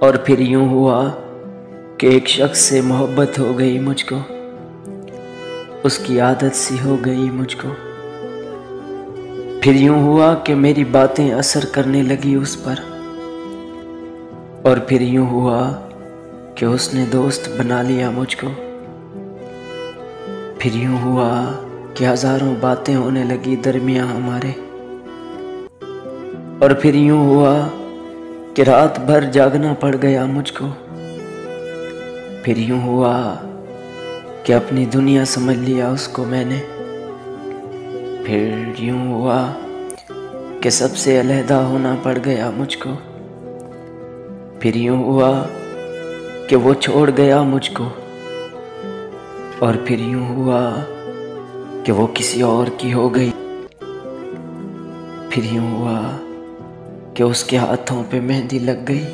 और फिर यूं हुआ कि एक शख्स से मोहब्बत हो गई मुझको, उसकी आदत सी हो गई मुझको। फिर यूं हुआ कि मेरी बातें असर करने लगी उस पर, और फिर यूं हुआ कि उसने दोस्त बना लिया मुझको। फिर यूं हुआ कि हजारों बातें होने लगी दरमियां हमारे, और फिर यूं हुआ कि रात भर जागना पड़ गया मुझको। फिर यूं हुआ कि अपनी दुनिया समझ लिया उसको मैंने। फिर यूं हुआ कि सबसे अलहदा होना पड़ गया मुझको। फिर यूं हुआ कि वो छोड़ गया मुझको, और फिर यूं हुआ कि वो किसी और की हो गई। फिर यूं हुआ कि उसके हाथों पे मेहंदी लग गई,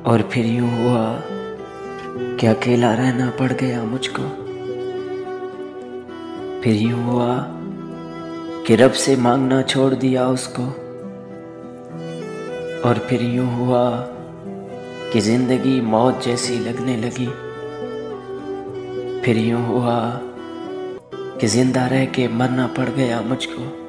और फिर यूं हुआ कि अकेला रहना पड़ गया मुझको। फिर यूं हुआ कि रब से मांगना छोड़ दिया उसको, और फिर यूं हुआ कि जिंदगी मौत जैसी लगने लगी। फिर यूं हुआ कि जिंदा रह के मरना पड़ गया मुझको।